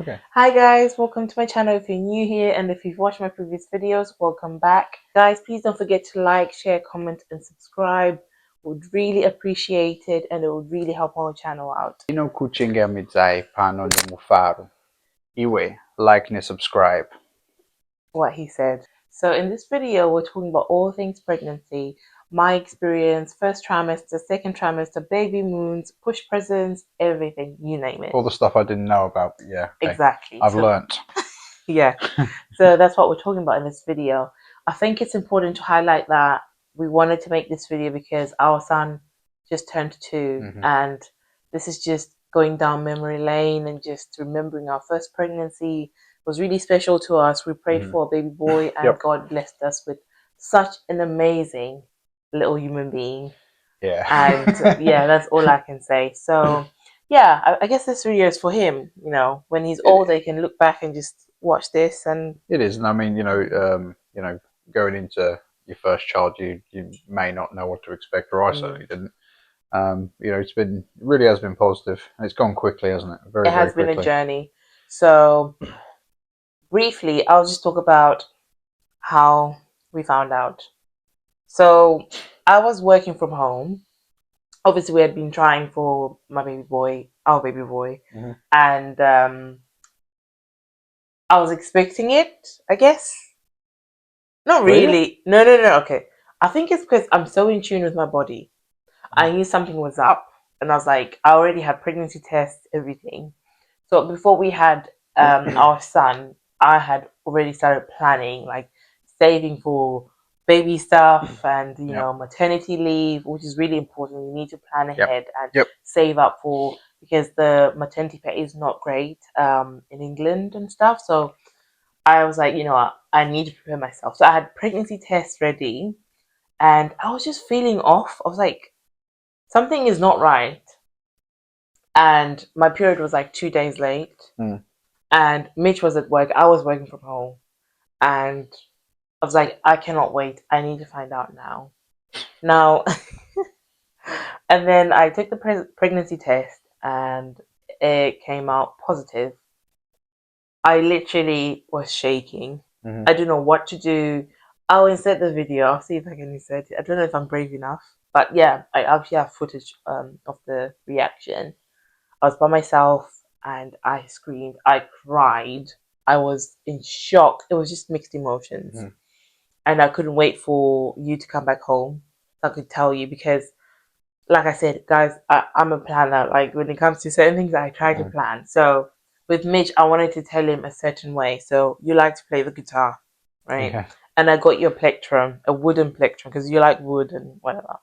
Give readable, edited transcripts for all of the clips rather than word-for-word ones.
Okay. Hi guys, welcome to my channel if you're new here, and if you've watched my previous videos, welcome back. Guys, please don't forget to like, share, comment and subscribe. Would really appreciate it, and it would really help our channel out. Ino kuchinga mizai pano ni mufaru. Iwe, like and subscribe. What he said. So in this video, we're talking about all things pregnancy, my experience, first trimester, second trimester, baby moons, push presents, everything, you name it. All the stuff I didn't know about, but yeah. Okay. Exactly. I've learnt. Yeah. So that's what we're talking about in this video. I think it's important to highlight that we wanted to make this video because our son just turned 2, and this is just going down memory lane and just remembering our first pregnancy. It was really special to us. We prayed for a baby boy, and God blessed us with such an amazing little human being. Yeah. And yeah, that's all I can say. So yeah, I guess this video is for him. You know, when he's older, he can look back and just watch this. And it is, and I mean, going into your first child, you may not know what to expect, or I certainly didn't. It really has been positive, and it's gone quickly, hasn't it? It has been a journey. So briefly, I'll just talk about how we found out. So I was working from home. Obviously, we had been trying for my baby boy, our baby boy, and I was expecting it, I guess. Not really. No. Okay. I think it's because I'm so in tune with my body. I knew something was up, and I was like, I already had pregnancy tests, everything. So before we had our son, I had already started planning, like saving for baby stuff and maternity leave, which is really important. You need to plan ahead and save up for, because the maternity pay is not great in England and stuff. So I was like, you know what, I need to prepare myself. So I had pregnancy tests ready, and I was just feeling off. I was like, something is not right. And my period was like 2 days late. And Mitch was at work. I was working from home. And I was like, I cannot wait. I need to find out now. And then I took the pregnancy test, and it came out positive. I literally was shaking. I don't know what to do. I'll insert the video. I'll see if I can insert it. I don't know if I'm brave enough. But yeah, I actually have footage of the reaction. I was by myself and I screamed. I cried. I was in shock. It was just mixed emotions. And I couldn't wait for you to come back home so I could tell you, because like I said, guys, I'm a planner. Like when it comes to certain things, I try to plan. So with Mitch, I wanted to tell him a certain way. So you like to play the guitar, right? Yeah. And I got you a plectrum, a wooden plectrum, because you like wood and whatever.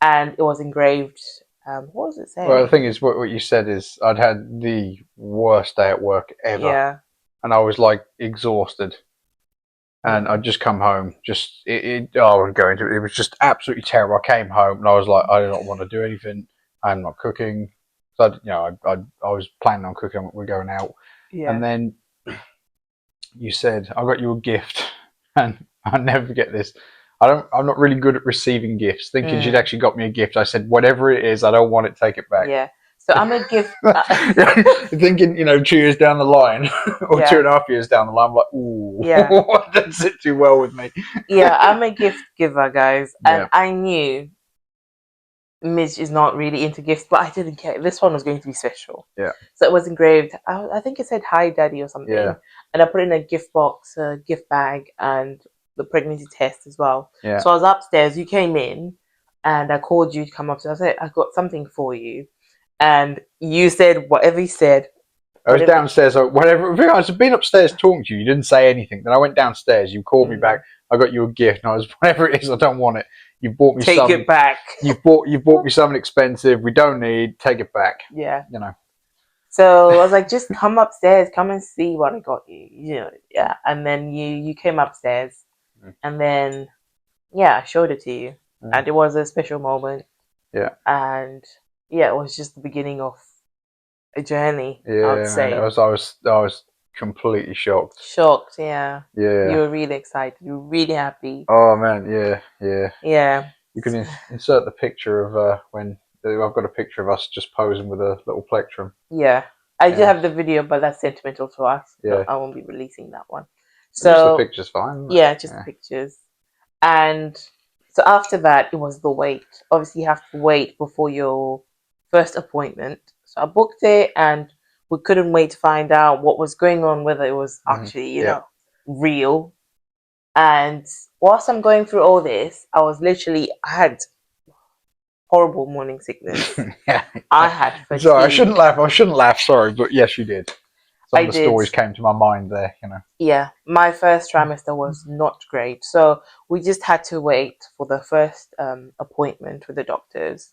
And it was engraved. What was it saying? Well, the thing is, what you said is I'd had the worst day at work ever. Yeah. And I was like exhausted. And I'd just come home, I wouldn't go into it. It was just absolutely terrible. I came home and I was like, I don't want to do anything. I'm not cooking. So, I was planning on cooking. We're going out. Yeah. And then you said, I got you a gift. And I'll never forget this. I'm not really good at receiving gifts. Thinking she'd actually got me a gift, I said, whatever it is, I don't want it, take it back. Yeah. So I'm a gift. Thinking, 2 years down the line, or 2.5 years down the line, I'm like, ooh, that doesn't sit too well with me. Yeah, I'm a gift giver, guys. And I knew Mitch is not really into gifts, but I didn't care. This one was going to be special. Yeah. So it was engraved. I think it said, "Hi, Daddy" or something. Yeah. And I put it in a gift box, a gift bag, and the pregnancy test as well. Yeah. So I was upstairs. You came in, and I called you to come upstairs. I said, I got something for you. And you said whatever you said. I was downstairs, whatever. I've been upstairs talking to you. You didn't say anything. Then I went downstairs. You called me back. I got you a gift, and I was, whatever it is, I don't want it. You bought me something. Take it back. You bought me something expensive. We don't need. Take it back. Yeah. So I was like, just come upstairs. Come and see what I got you. Yeah. And then you came upstairs, and then I showed it to you, and it was a special moment. Yeah. And it was just the beginning of a journey. Yeah, I would say. I was completely shocked. Shocked, yeah. Yeah. You were really excited. You were really happy. Oh man, yeah. Yeah. You can insert the picture of when I've got a picture of us just posing with a little plectrum. Yeah, I do have the video, but that's sentimental to us. Yeah. So I won't be releasing that one. So just the pictures, fine. Yeah, just the pictures. And so after that, it was the wait. Obviously, you have to wait before your first appointment. So I booked it, and we couldn't wait to find out what was going on, whether it was actually, you know, real. And whilst I'm going through all this, I had horrible morning sickness. Yeah. I had fatigue. Sorry, I shouldn't laugh. Sorry, but yes, you did. Some of the stories came to my mind there. You know. Yeah, my first trimester was not great, so we just had to wait for the first appointment with the doctors.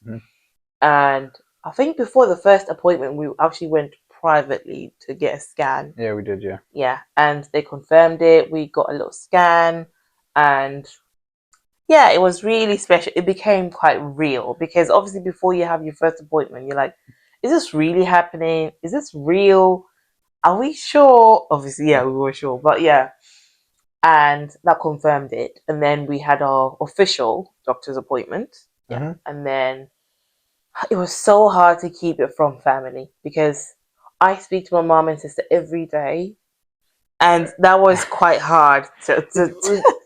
And I think before the first appointment, we actually went privately to get a scan. Yeah, we did. Yeah. Yeah, and they confirmed it. We got a little scan, and yeah, it was really special. It became quite real because obviously before you have your first appointment, you're like, is this really happening? Is this real? Are we sure? Obviously, yeah, we were sure. But yeah, and that confirmed it. And then we had our official doctor's appointment. Yeah. And then it was so hard to keep it from family because I speak to my mom and sister every day. And that was quite hard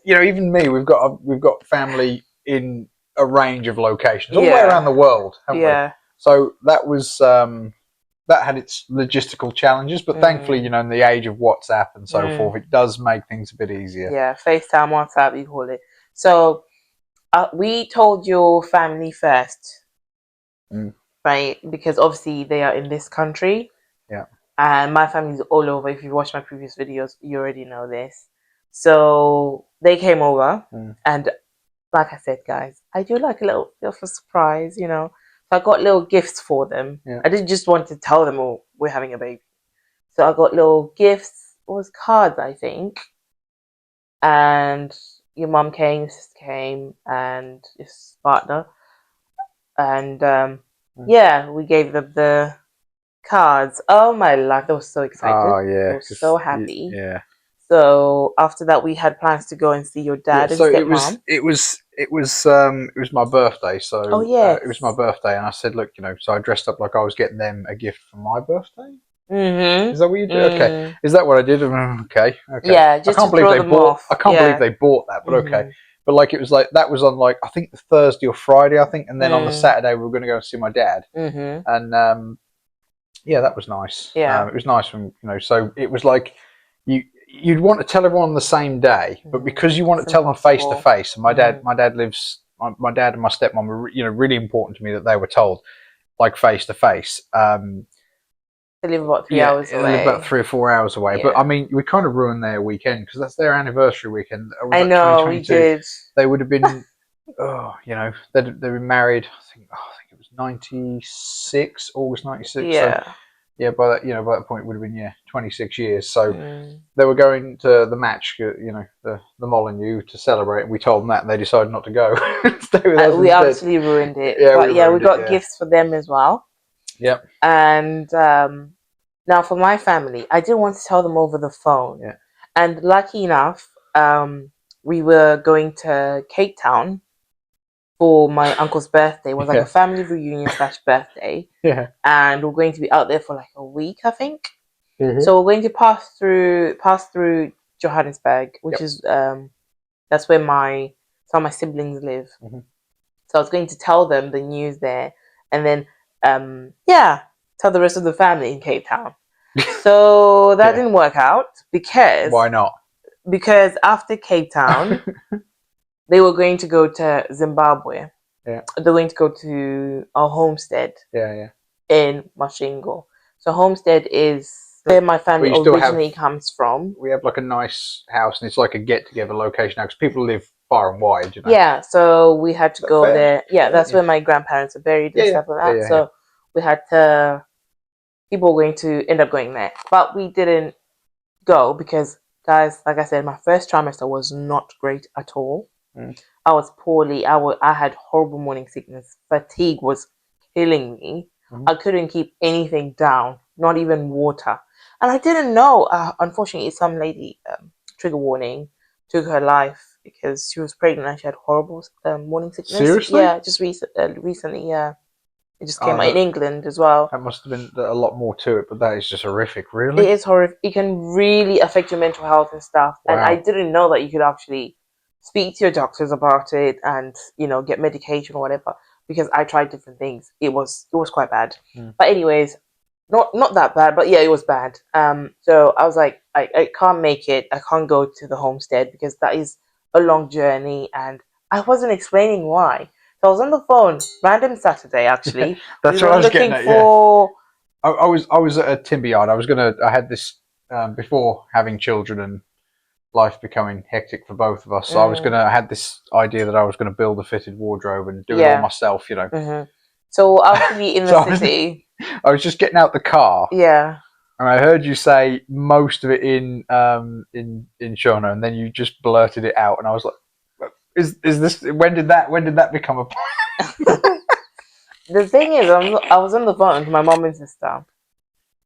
you know, even me, we've got family in a range of locations all the way around the world, haven't we? So that was that had its logistical challenges, but thankfully, you know, in the age of WhatsApp and so forth, it does make things a bit easier. Yeah, FaceTime, WhatsApp, you call it. So we told your family first, right? Because obviously they are in this country. Yeah. And my family's all over. If you watch my previous videos, you already know this. So they came over, and like I said, guys, I do like a little bit of a surprise, you know. So I got little gifts for them. I didn't just want to tell them, oh, we're having a baby. So I got little gifts. It was cards, I think. And your mum came, your sister came, and your partner. And yeah, we gave them the cards. Oh my life, they were so excited. Oh yeah, they were so happy. Yeah. So after that, we had plans to go and see your dad and stepmom. It was my birthday. So it was my birthday, and I said, look, you know, so I dressed up like I was getting them a gift for my birthday. Is that what you did? Okay, is that what I did? Okay. Yeah, just I can't believe they bought. I can't believe they bought that, but okay. But like it was like that was on like I think the Thursday or Friday, I think, and then on the Saturday we were going to go and see my dad, and yeah, that was nice. Yeah, it was nice when you know. So it was like you'd want to tell everyone on the same day, but because you want to tell them face to face, and my dad lives. My dad and my stepmom were you know really important to me that they were told like face to face. They live about 3 hours away. They live about 3 or 4 hours away. Yeah. But I mean, we kind of ruined their weekend because that's their anniversary weekend. I know, we did. They would have been, oh, you know, they'd been married. I think it was 96, August 96. Yeah. So, yeah, by that point it would have been 26 years. So they were going to the match, you know, the Molyneux to celebrate, and we told them that, and they decided not to go. Stay with us we instead. absolutely ruined it. Yeah, but we got gifts for them as well. Yep. And now for my family, I didn't want to tell them over the phone. Yeah. And lucky enough, we were going to Cape Town for my uncle's birthday. It was like a family reunion / birthday. Yeah. And we're going to be out there for like a week, I think. So we're going to pass through Johannesburg, which is that's where some of my siblings live. So I was going to tell them the news there, and then tell the rest of the family in Cape Town. So that didn't work out because why not? Because after Cape Town, they were going to go to Zimbabwe. Yeah, they're going to go to our homestead. In Mashingo. So homestead is where my family originally comes from. We have like a nice house, and it's like a get-together location now because people live far and wide, you know. Yeah, so we had to go there. Yeah, that's where my grandparents are buried and stuff like that. So we had to. People were going to end up going there, but we didn't go because, guys, like I said, my first trimester was not great at all. I was poorly. I had horrible morning sickness. Fatigue was killing me. I couldn't keep anything down, not even water. And I didn't know. Unfortunately, some lady, trigger warning, took her life because she was pregnant and she had horrible morning sickness. Seriously? Yeah, just recently. Yeah, It just came out in England as well. That must have been a lot more to it, but that is just horrific, really. It is horrific. It can really affect your mental health and stuff. Wow. And I didn't know that you could actually speak to your doctors about it and, you know, get medication or whatever, because I tried different things. It was quite bad. But anyways, not that bad, but yeah, it was bad. So I was like, I can't make it. I can't go to the homestead because that is a long journey, and I wasn't explaining why. So I was on the phone, random Saturday actually. That's we what were I was looking getting at. for. Yeah. I was at a timber yard. I had this before having children and life becoming hectic for both of us. So I had this idea that I was gonna build a fitted wardrobe and do it all myself, you know. So actually in the city, I was just getting out the car. Yeah. And I heard you say most of it in Shona, and then you just blurted it out, and I was like, "Is this? When did that become a?" The thing is, I was on the phone to my mom and sister,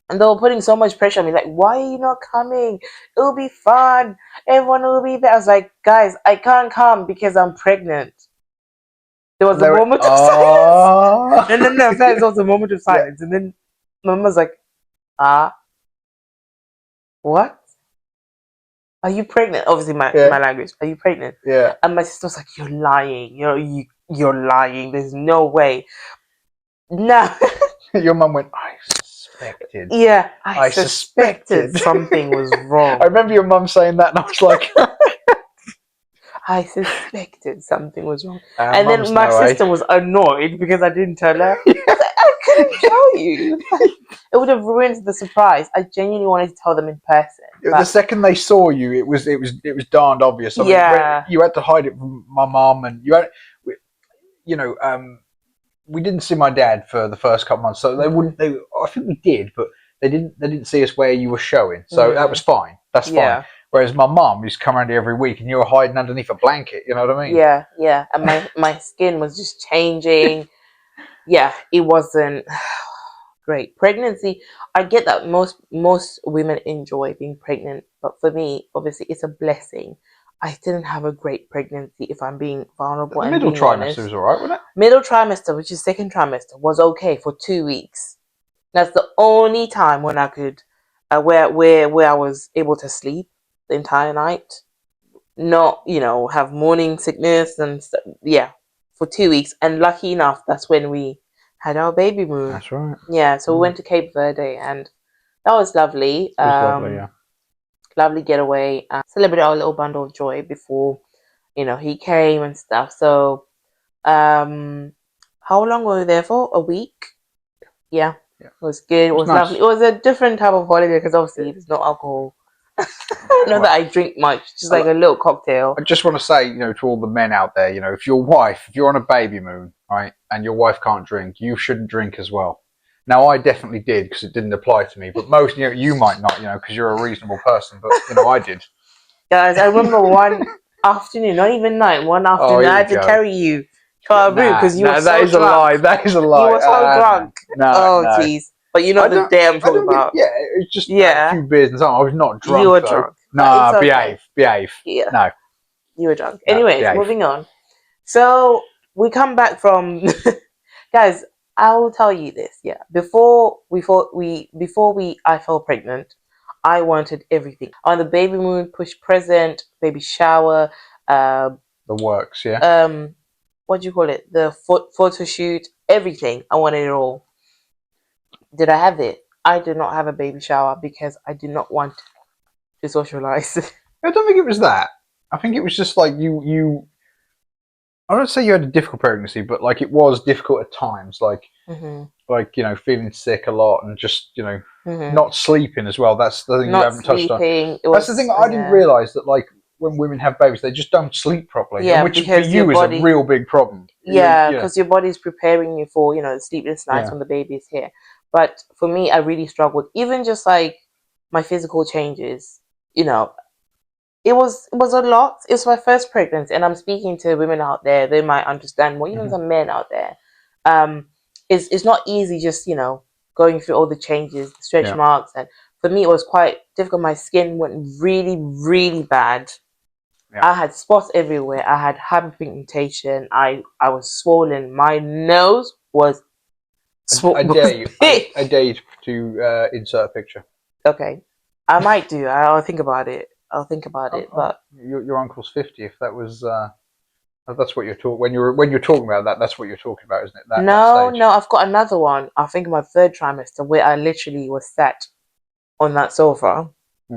and they were putting so much pressure on me. Like, why are you not coming? It'll be fun. Everyone will be there. I was like, guys, I can't come because I'm pregnant. There was a moment of silence. No. There was a moment of silence, and then my mom was like, what? Are you pregnant? Obviously, my language. Are you pregnant? Yeah. And my sister was like, you're lying. You're lying. There's no way. No. Your mum went, I suspected. Yeah, I suspected something was wrong. I remember your mum saying that, and I was like, I suspected something was wrong. And then my sister was annoyed because I didn't tell her. I couldn't tell you. It would have ruined the surprise. I genuinely wanted to tell them in person. The second they saw you, it was darned obvious. I mean, you had to hide it from my mum, and we didn't see my dad for the first couple of months, so they wouldn't. I think we did, but they didn't see us where you were showing, so that was fine. That's fine. Whereas my mum used to come around here every week, and you were hiding underneath a blanket. You know what I mean? Yeah. And my skin was just changing. Yeah, it wasn't great. Pregnancy, I get that most women enjoy being pregnant, but for me, obviously, it's a blessing. I didn't have a great pregnancy, if I'm being vulnerable. The middle trimester was alright, wasn't it? Middle trimester, which is second trimester, was okay for 2 weeks. That's the only time when I could, where I was able to sleep the entire night, not have morning sickness and stuff. Yeah, for 2 weeks, and lucky enough, that's when we had our baby moon. That's right. Yeah, so we went to Cape Verde, and that was lovely. It was lovely, yeah. Lovely getaway. Celebrated our little bundle of joy before, he came and stuff. So, how long were we there for? A week? Yeah. It was good. It was nice. Lovely. It was a different type of holiday because obviously there's no alcohol. Not that I drink much, just like a little cocktail. I just want to say, to all the men out there, if you're on a baby moon, right, and your wife can't drink, you shouldn't drink as well. Now, I definitely did because it didn't apply to me, but most, you might not, because you're a reasonable person, but, I did. Guys, I remember one afternoon, not even night, one afternoon, I had to carry you to our room because you were so drunk. That is a lie. That is a lie. You were so drunk. Jeez. But you know the day I'm talking about. It's just a few beers and something. I was not drunk. You were drunk. Nah, behave. Yeah. No. You were drunk. Anyways, moving on. So, we come back from... Guys, I will tell you this, Before I fell pregnant, I wanted everything. On the baby moon, push present, baby shower, the works, yeah. What do you call it? The photo shoot, everything. I wanted it all. Did I have it? I did not have a baby shower because I did not want to socialize. I don't think it was that. I think it was just like you I don't say you had a difficult pregnancy, but like it was difficult at times, like feeling sick a lot and just not sleeping as well. That's the thing you haven't touched on. That's the thing I didn't realise, that like when women have babies, they just don't sleep properly. Yeah, which for you is a real big problem. Yeah, because your body's preparing you for the sleepless nights when the baby is here. But for me, I really struggled. Even just like my physical changes, it was a lot. It's my first pregnancy, and I'm speaking to women out there. They might understand more. Even some men out there. It's not easy just going through all the changes, the stretch marks, and for me it was quite difficult. My skin went really, really bad. I had spots everywhere. I had hyperpigmentation. I was swollen. My nose was I dare you. I dare you to insert a picture. Okay, I might do. I'll think about it. But Your uncle's 50. If that was that's what you're talking when you're talking about that. That's what you're talking about, isn't it? That no, stage. no, I've got another one. I think my third trimester where I literally was sat on that sofa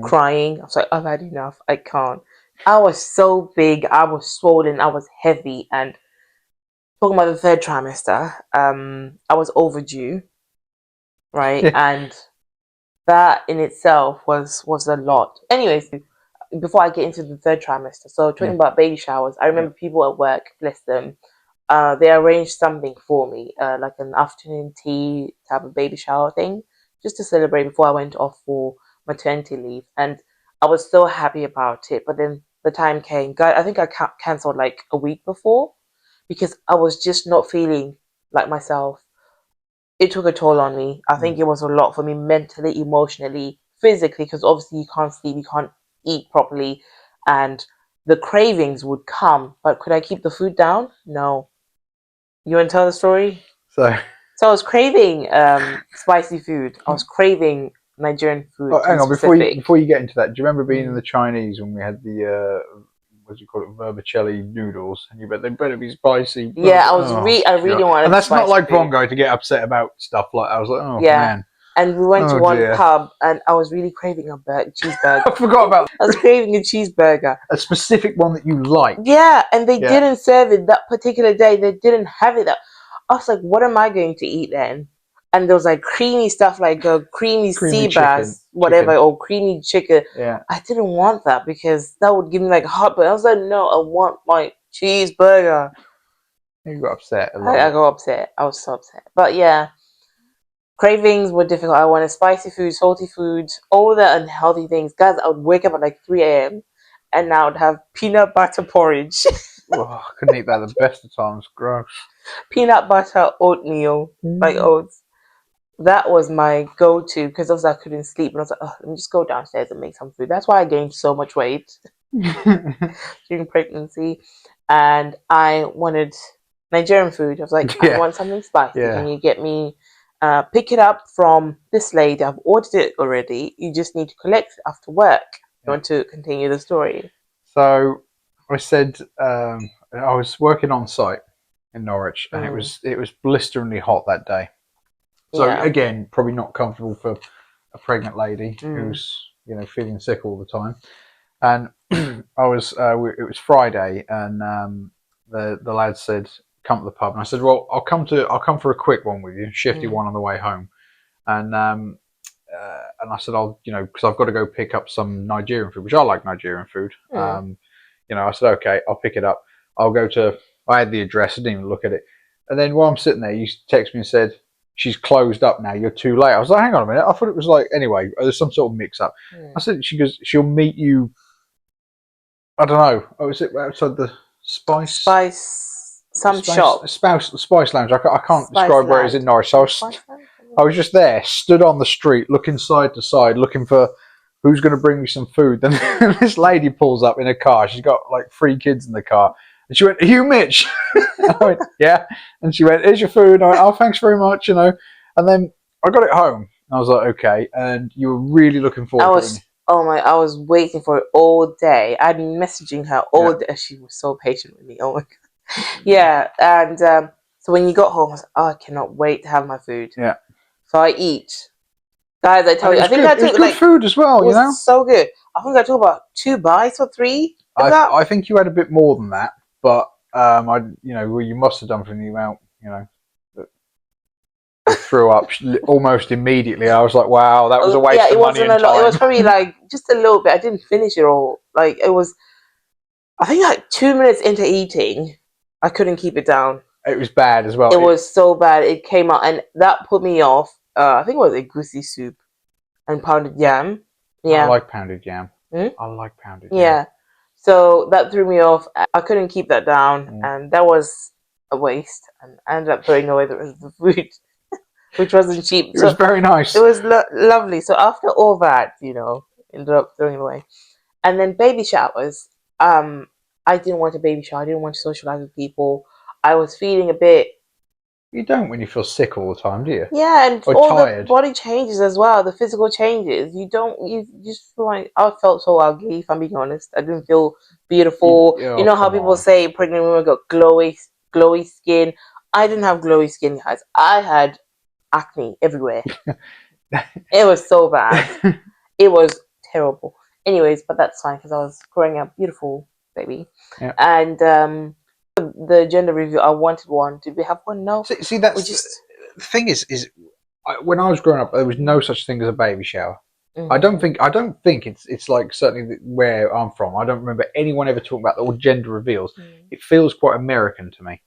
crying. I was like, I've had enough. I can't. I was so big. I was swollen. I was heavy. And talking about the third trimester, I was overdue, right? Yeah. And that in itself was a lot. Anyways, before I get into the third trimester, so talking about baby showers, I remember people at work, bless them, they arranged something for me, like an afternoon tea type of baby shower thing, just to celebrate before I went off for maternity leave. And I was so happy about it. But then the time came. God, I think I cancelled like a week before because I was just not feeling like myself. It took a toll on me. I think it was a lot for me mentally, emotionally, physically, because obviously you can't sleep, you can't eat properly, and the cravings would come. But could I keep the food down? No. You want to tell the story? So I was craving spicy food. I was craving Nigerian food to be hang on specific. before you get into that. Do you remember being in the Chinese when we had the what do you call it, vermicelli noodles? And you bet they better be spicy. Yeah, I really wanted. And that's not like food. Vongai to get upset about stuff like that. I was like, oh Yeah. man. And we went to one dear. pub, and I was really craving a cheeseburger. I forgot about I was craving a cheeseburger. a specific one that you like. Yeah, and they didn't serve it that particular day. They didn't have it. I was like, what am I going to eat then? And there was like creamy stuff, like a creamy sea bass, whatever, or creamy chicken. Yeah. I didn't want that because that would give me like heartburn. I was like, no, I want my cheeseburger. You got upset a I lot. got upset. I was so upset. But yeah, cravings were difficult. I wanted spicy food, salty food, all the unhealthy things. Guys, I would wake up at like 3 a.m. and I would have peanut butter porridge. Oh, I couldn't eat that at the best of times. Gross. Peanut butter oatmeal, like oats. That was my go-to because I couldn't sleep. And I was like, oh, let me just go downstairs and make some food. That's why I gained so much weight during pregnancy. And I wanted Nigerian food. I was like, I want something spicy. Can you get me, pick it up from this lady? I've ordered it already. You just need to collect it after work. You want to continue the story? So I said I was working on site in Norwich, and it was blisteringly hot that day. So again, probably not comfortable for a pregnant lady who's feeling sick all the time. And I was it was Friday, and the lad said, "Come to the pub," and I said, "Well, I'll come for a quick one with you, shifty one on the way home." And I said, "I'll because I've got to go pick up some Nigerian food, which I like Nigerian food." I said, "Okay, I'll pick it up. I'll go to." I had the address. I didn't even look at it. And then while I'm sitting there, you text me and said, "She's closed up now. You're too late." I was like, "Hang on a minute. I thought it was like anyway. There's some sort of mix up." I said, "She goes. She'll meet you. I don't know. Oh, is it outside the Spice shop? Spice Lounge. I can't describe where it is in Norwich. So I was just there, stood on the street, looking side to side, looking for who's going to bring me some food. Then this lady pulls up in a car. She's got like 3 kids in the car. And she went, "Are you Mitch?" I went, "Yeah." And she went, "Here's your food." I went, "Oh, thanks very much," And then I got it home. And I was like, "Okay." And you were really looking forward to it. I was waiting for it all day. I'd been messaging her all day. She was so patient with me. Oh my God. Yeah. And so when you got home, I was like, oh, I cannot wait to have my food. Yeah. So I eat. Guys, I tell you, I think I took good food as well, it was so good. I think I took about 2 bites or 3. I think you had a bit more than that, but you must have done from the amount, threw up almost immediately. I was like, wow, that was a waste of money and time. It was probably like just a little bit. I didn't finish it all. Like it was, I think like 2 minutes into eating, I couldn't keep it down. It was bad as well. It was so bad. It came out, and that put me off. I think it was egusi soup and pounded yam. Yeah, I like pounded yam. I like pounded yam. Yeah, so that threw me off. I couldn't keep that down, and that was a waste. And I ended up throwing away the rest of the food, which wasn't cheap. It was very nice. It was lovely. So after all that, ended up throwing it away. And then baby showers. I didn't want a baby shower. I didn't want to socialize with people. I was feeling a bit You don't when you feel sick all the time, do you? Yeah, and Or all the tired. body changes as well, the physical changes. You don't, you just feel like, I felt so ugly, if I'm being honest. I didn't feel beautiful. You Oh, know how come people on. say pregnant women got glowy skin? I didn't have glowy skin, guys. I had acne everywhere. It was so bad. It was terrible. Anyways, but that's fine because I was growing up beautiful, baby. Yeah. And the gender reveal, I wanted one. Did we have one? No. See, We that's just. the thing is when I was growing up, there was no such thing as a baby shower. Mhm. I don't think it's like certainly where I'm from. I don't remember anyone ever talking about all gender reveals. Mm. It feels quite American to me.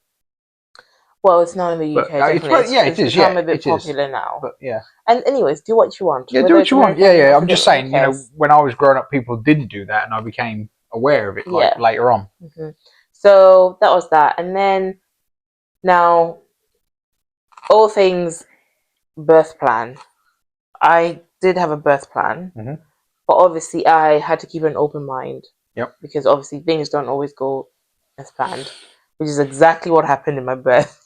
Well, it's not in the But UK, definitely. yeah, it It's is. Yeah, become a bit it is. popular now. But yeah, And anyways, do what you want, yeah, do whether what it's you want. Yeah, American, yeah. I'm just African, who saying. cares? When I was growing up, people didn't do that, and I became aware of it like Yeah. later on. Hmm. So that was that, and then now all things birth plan. I did have a birth plan, Hmm. but obviously I had to keep an open mind Yep. because obviously things don't always go as planned, which is exactly what happened in my birth.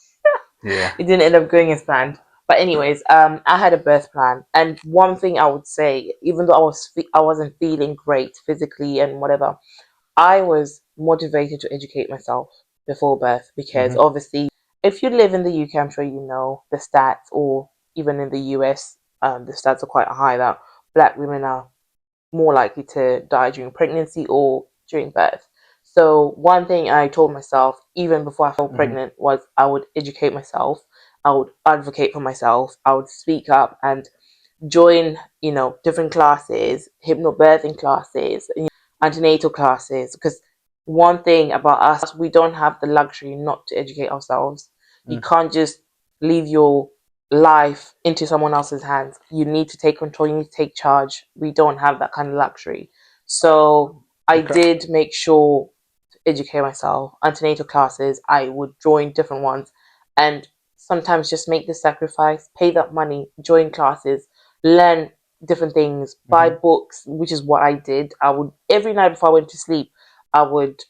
Yeah. It didn't end up going as planned. But anyways, I had a birth plan, and one thing I would say, even though I wasn't feeling great physically and whatever, I was motivated to educate myself before birth because Hmm. obviously, if you live in the UK, I'm sure you know the stats, or even in the US, the stats are quite high that Black women are more likely to die during pregnancy or during birth. So one thing I told myself even before I fell Hmm. pregnant was I would educate myself, I would advocate for myself, I would speak up and join, different classes, hypnobirthing classes, antenatal classes, because one thing about us, we don't have the luxury not to educate ourselves. You Mm. can't just leave your life into someone else's hands. You need to take control, you need to take charge. We don't have that kind of luxury. So I Okay. did make sure to educate myself. Antenatal classes, I would join different ones and sometimes just make the sacrifice, pay that money, join classes, learn different things, buy Hmm. books, which is what I did. I would, every night before I went to sleep, I would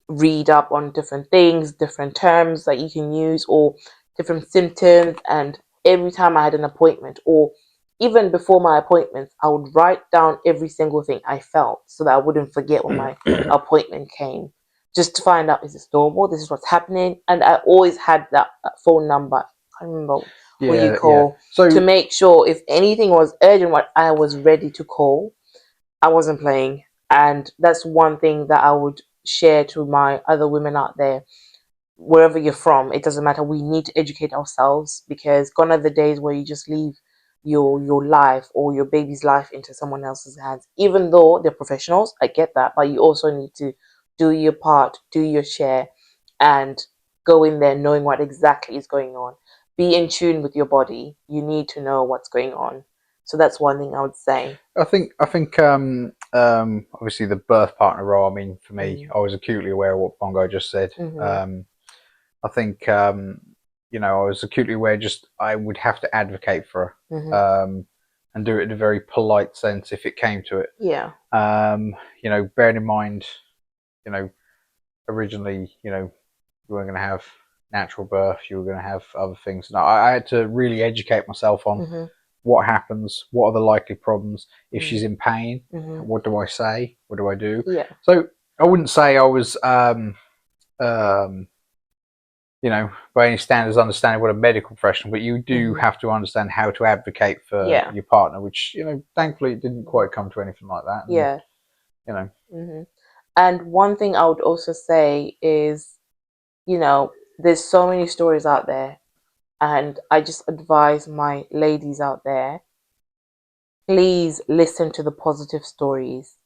read up on different things, different terms that you can use, or different symptoms. And every time I had an appointment, or even before my appointments, I would write down every single thing I felt so that I wouldn't forget when my appointment came. Just to find out, is this normal? This is what's happening. And I always had that phone number. I can't remember what you Yeah, yeah. call, to So make sure if anything was urgent, what I was ready to call. I wasn't playing. And that's one thing that I would share to my other women out there. Wherever you're from, it doesn't matter. We need to educate ourselves because gone are the days where you just leave your life or your baby's life into someone else's hands. Even though they're professionals, I get that, but you also need to do your part, do your share, and go in there knowing what exactly is going on. Be in tune with your body. You need to know what's going on. So that's one thing I would say. I think obviously the birth partner role. I mean, for me, Mm. I was acutely aware of what Bongo just said. Mhm. I think I was acutely aware. Just I would have to advocate for her, Mhm. and do it in a very polite sense if it came to it. Yeah. Bearing in mind, you know, originally, you weren't going to have natural birth. You were going to have other things. No, I had to really educate myself on Mhm. what happens, what are the likely problems. If she's Mhm. in pain, Mhm. what do I say? What do I do? Yeah. So I wouldn't say I was, um, by any standards, understanding what a medical professional, but you do Mhm. have to understand how to advocate for Yeah. your partner, which, thankfully it didn't quite come to anything like that. And, Yeah. you know, Mhm. And one thing I would also say is, there's so many stories out there, and I just advise my ladies out there, please listen to the positive stories.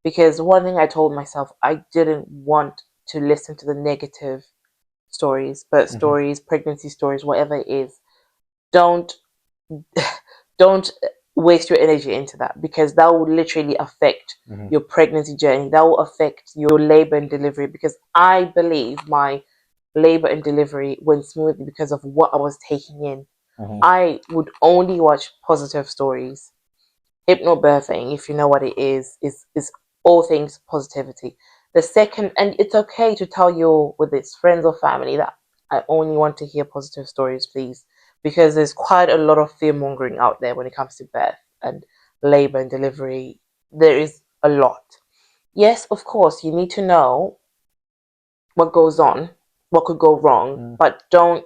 Because one thing I told myself, I didn't want to listen to the negative stories, but hmm stories, pregnancy stories, whatever it is, don't don't waste your energy into that because that will literally affect hmm your pregnancy journey. That will affect your labor and delivery because I believe my labor and delivery went smoothly because of what I was taking in. hmm I would only watch positive stories. Hypnobirthing, if you know what it is all things positivity. The second, and it's okay to tell your, whether it's friends or family, that I only want to hear positive stories, please, because there's quite a lot of fear mongering out there when it comes to birth and labor and delivery. There is a lot. Yes, of course, you need to know what goes on, what could go wrong, but don't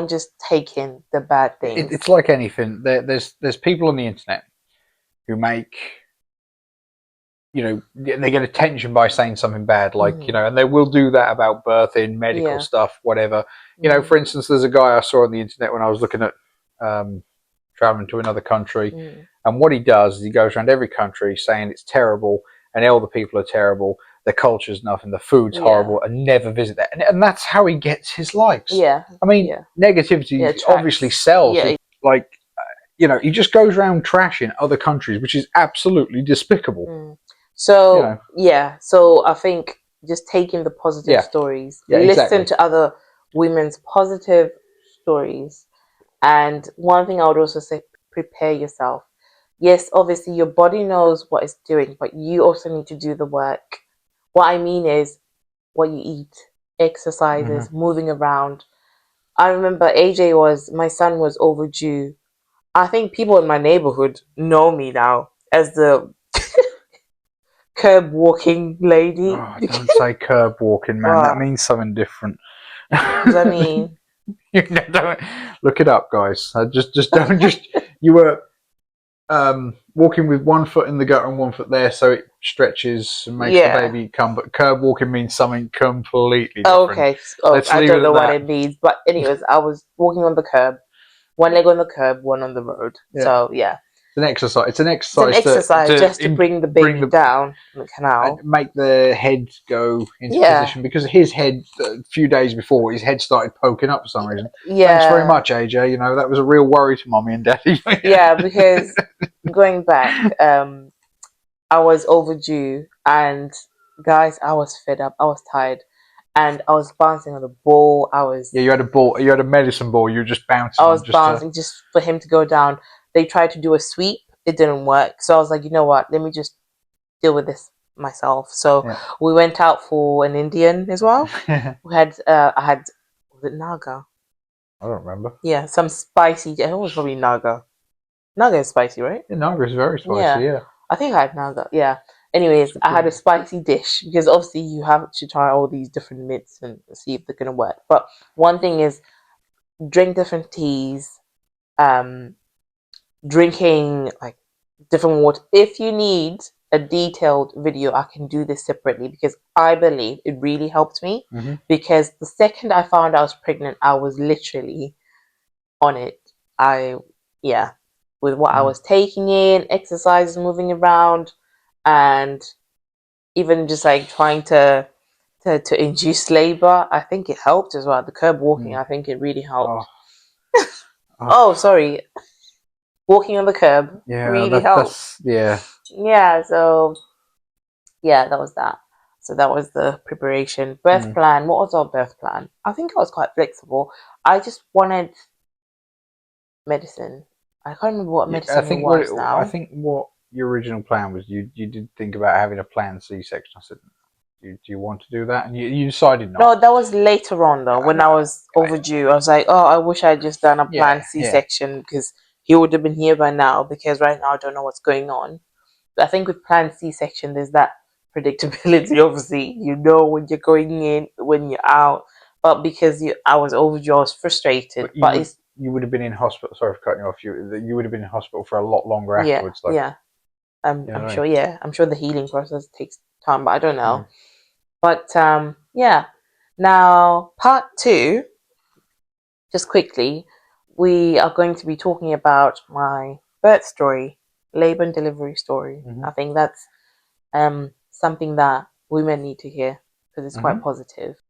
just take in the bad things. It's like anything. There's people on the internet who make, you know, they get attention by saying something bad, like, you know, and they will do that about birthing, medical stuff, whatever. You know, for instance, there's a guy I saw on the internet when I was looking at traveling to another country, and what he does is he goes around every country saying it's terrible and all the people are terrible, the culture's nothing, the food's horrible, and never visit that. And that's how he gets his likes. I mean, negativity obviously sells. Like, you know, he just goes around trashing other countries, which is absolutely despicable. So, so I think just taking the positive stories, listen to other women's positive stories. And one thing I would also say, prepare yourself. Yes, obviously your body knows what it's doing, but you also need to do the work. What I mean is what you eat, exercises, moving around. I remember my son was overdue. I think people in my neighborhood know me now as the curb walking lady. Oh, don't say curb walking, man. That means something different. What does that mean? Don't look it up, guys. Just don't you were walking with one foot in the gutter and one foot there, so it stretches and makes the baby come. But curb walking means something completely different. Okay, I don't know what it means, but anyways, I was walking on the curb, one leg on the curb, one on the road. So yeah. It's an exercise. It's an exercise just to bring the baby down the canal, and make the head go into position, because his head, a few days before, his head started poking up for some reason. Thanks very much, AJ. You know, that was a real worry to mommy and daddy. Because going back, I was overdue, and guys, I was fed up. I was tired, and I was bouncing on the ball. You had a ball. You had a medicine ball. You were just bouncing. I was bouncing just for him to go down. They tried to do a sweep. It didn't work. So I was like, you know what? Let me just deal with this myself. So we went out for an Indian as well. We had, was it Naga? I don't remember. Yeah, some spicy. It was probably Naga. Naga is spicy, right? Yeah, Naga is very spicy, yeah. I think I had Naga, yeah. Anyways, I had a spicy dish, because obviously you have to try all these different meats and see if they're going to work. But one thing is, drink different teas, drinking like different water. If you need a detailed video, I can do this separately, because I believe it really helped me. Because the second I found I was pregnant, I was literally on it. With what I was taking in, exercises, moving around, and even just like trying to induce labor, I think it helped as well. The curb walking, I think it really helped. Sorry. Walking on the curb really helped. So that was that. So that was the preparation. Birth plan. What was our birth plan? I think I was quite flexible. I just wanted medicine. I can't remember what medicine it was now. I think what your original plan was, you did think about having a planned C-section. I said, do you want to do that? And you decided not. No, that was later on though, when I was overdue. I was like, I wish I had just done a planned C-section, because he would have been here by now, because right now I don't know what's going on. But I think with planned C-section, there's that predictability. Obviously, you know when you're going in, when you're out. But because I was overdue, I was frustrated. But you would have been in hospital. Sorry for cutting you off. You would have been in hospital for a lot longer afterwards. I'm sure. Yeah, I'm sure the healing process takes time, but I don't know. But now part 2. Just quickly, we are going to be talking about my birth story, labor and delivery story. I think that's something that women need to hear, because it's quite positive.